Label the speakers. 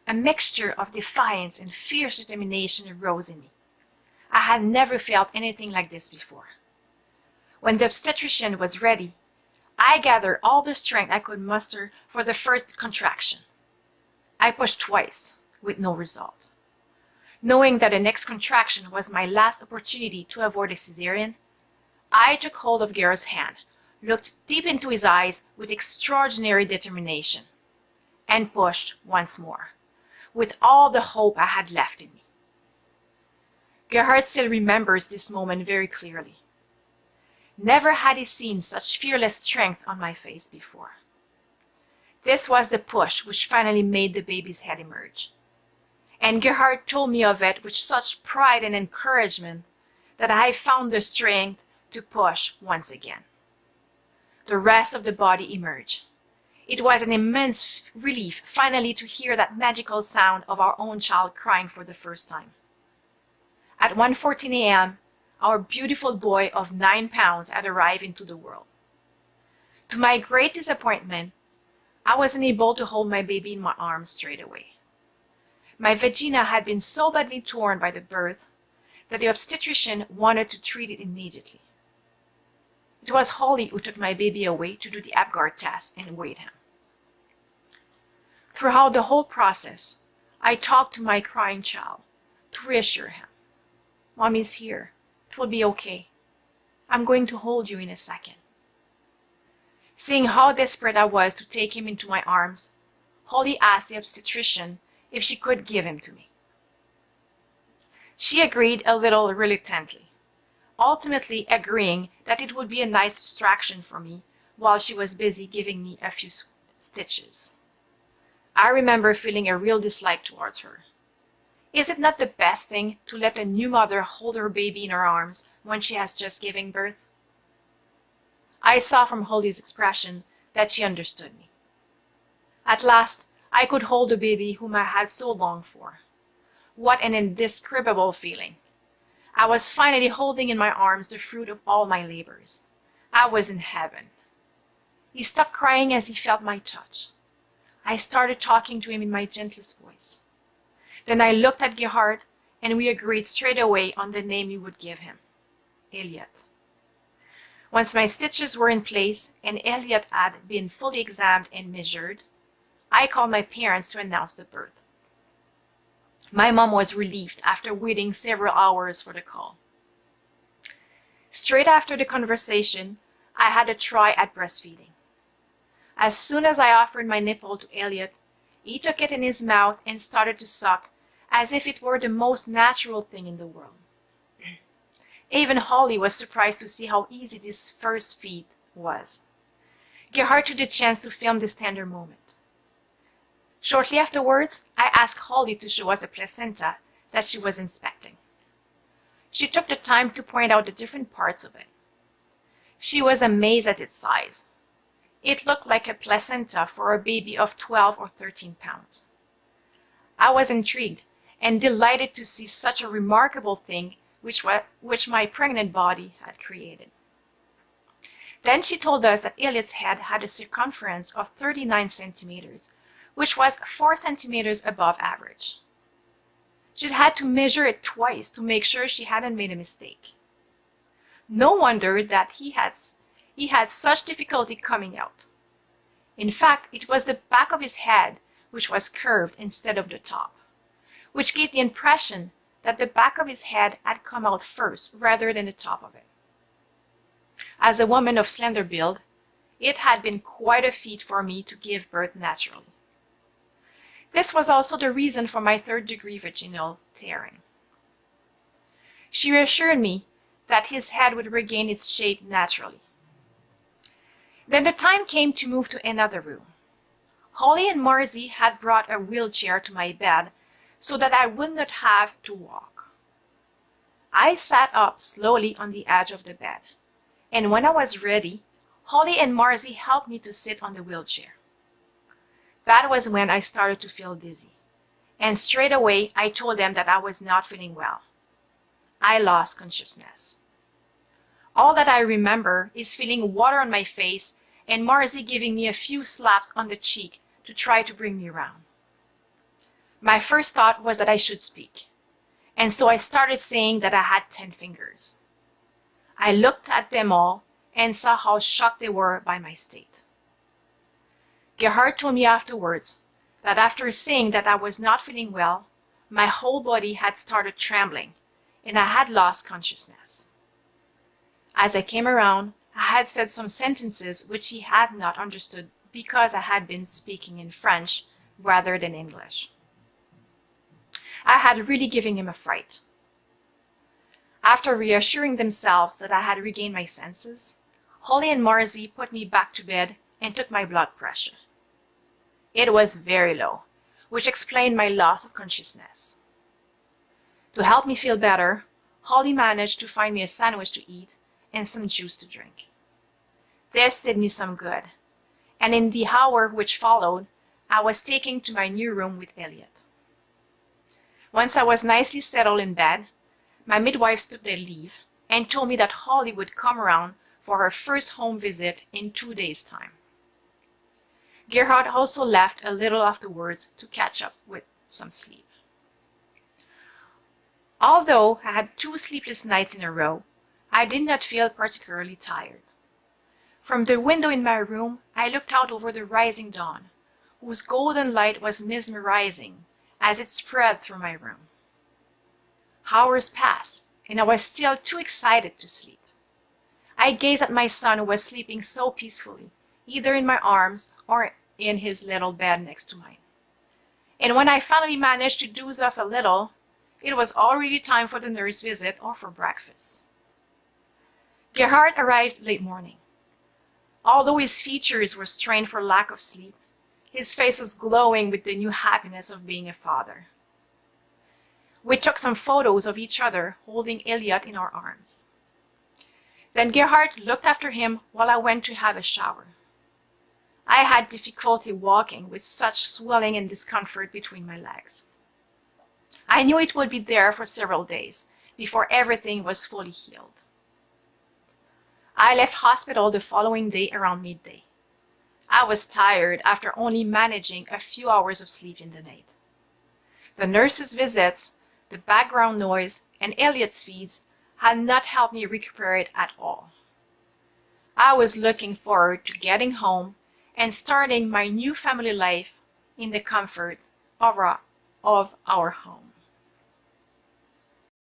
Speaker 1: A mixture of defiance and fierce determination rose in me. I had never felt anything like this before. When the obstetrician was ready, I gathered all the strength I could muster for the first contraction. I pushed twice, with no result. Knowing that the next contraction was my last opportunity to avoid a cesarean, I took hold of Gerard's hand, looked deep into his eyes with extraordinary determination, and pushed once more, with all the hope I had left in me. Gerard still remembers this moment very clearly. Never had he seen such fearless strength on my face before. This was the push which finally made the baby's head emerge. And Gerard told me of it with such pride and encouragement that I found the strength to push once again. The rest of the body emerged. It was an immense relief finally to hear that magical sound of our own child crying for the first time. At 1:14 a.m., our beautiful boy of 9 pounds had arrived into the world. To my great disappointment, I wasn't able to hold my baby in my arms straight away. My vagina had been so badly torn by the birth that the obstetrician wanted to treat it immediately. It was Holly who took my baby away to do the Apgar test and weighed him. Throughout the whole process, I talked to my crying child to reassure him. Mommy's here. It will be okay. I'm going to hold you in a second. Seeing how desperate I was to take him into my arms, Holly asked the obstetrician if she could give him to me. She agreed a little reluctantly, ultimately agreeing that it would be a nice distraction for me while she was busy giving me a few stitches. I remember feeling a real dislike towards her. Is it not the best thing to let a new mother hold her baby in her arms when she has just given birth? I saw from Holly's expression that she understood me. At last, I could hold the baby whom I had so longed for. What an indescribable feeling! I was finally holding in my arms the fruit of all my labors. I was in heaven. He stopped crying as he felt my touch. I started talking to him in my gentlest voice. Then I looked at Gerhard, and we agreed straight away on the name we would give him, Elliot. Once my stitches were in place and Elliot had been fully examined and measured, I called my parents to announce the birth. My mom was relieved after waiting several hours for the call. Straight after the conversation, I had a try at breastfeeding. As soon as I offered my nipple to Elliot, he took it in his mouth and started to suck as if it were the most natural thing in the world. Even Holly was surprised to see how easy this first feed was. Gerhard took the chance to film this tender moment. Shortly afterwards, I asked Holly to show us the placenta that she was inspecting. She took the time to point out the different parts of it. She was amazed at its size. It looked like a placenta for a baby of 12 or 13 pounds. I was intrigued and delighted to see such a remarkable thing which my pregnant body had created. Then she told us that Elliot's head had a circumference of 39 centimeters, which was 4 centimeters above average. She'd had to measure it twice to make sure she hadn't made a mistake. No wonder that he had such difficulty coming out. In fact, it was the back of his head which was curved instead of the top, which gave the impression that the back of his head had come out first rather than the top of it. As a woman of slender build, it had been quite a feat for me to give birth naturally. This was also the reason for my third-degree vaginal tearing. She reassured me that his head would regain its shape naturally. Then the time came to move to another room. Holly and Marzi had brought a wheelchair to my bed so that I would not have to walk. I sat up slowly on the edge of the bed, and when I was ready, Holly and Marzi helped me to sit on the wheelchair. That was when I started to feel dizzy, and straight away I told them that I was not feeling well. I lost consciousness. All that I remember is feeling water on my face and Marzi giving me a few slaps on the cheek to try to bring me around. My first thought was that I should speak, and so I started saying that I had 10 fingers. I looked at them all and saw how shocked they were by my state. Gerhard told me afterwards that after saying that I was not feeling well, my whole body had started trembling and I had lost consciousness. As I came around, I had said some sentences which he had not understood because I had been speaking in French rather than English. I had really given him a fright. After reassuring themselves that I had regained my senses, Holly and Marzi put me back to bed and took my blood pressure. It was very low, which explained my loss of consciousness. To help me feel better, Holly managed to find me a sandwich to eat and some juice to drink. This did me some good, and in the hour which followed, I was taken to my new room with Elliot. Once I was nicely settled in bed, my midwives took their leave and told me that Holly would come around for her first home visit in 2 days' time. Gerhard also left a little afterwards to catch up with some sleep. Although I had 2 sleepless nights in a row, I did not feel particularly tired. From the window in my room, I looked out over the rising dawn, whose golden light was mesmerizing as it spread through my room. Hours passed, and I was still too excited to sleep. I gazed at my son, who was sleeping so peacefully, either in my arms or in his little bed next to mine. And when I finally managed to doze off a little, it was already time for the nurse visit or for breakfast. Gerhard arrived late morning. Although his features were strained for lack of sleep, his face was glowing with the new happiness of being a father. We took some photos of each other holding Elliot in our arms. Then Gerhard looked after him while I went to have a shower. I had difficulty walking with such swelling and discomfort between my legs. I knew it would be there for several days before everything was fully healed. I left hospital the following day around midday. I was tired after only managing a few hours of sleep in the night. The nurse's visits, the background noise, and Elliot's feeds had not helped me recuperate at all. I was looking forward to getting home and starting my new family life in the comfort of our home.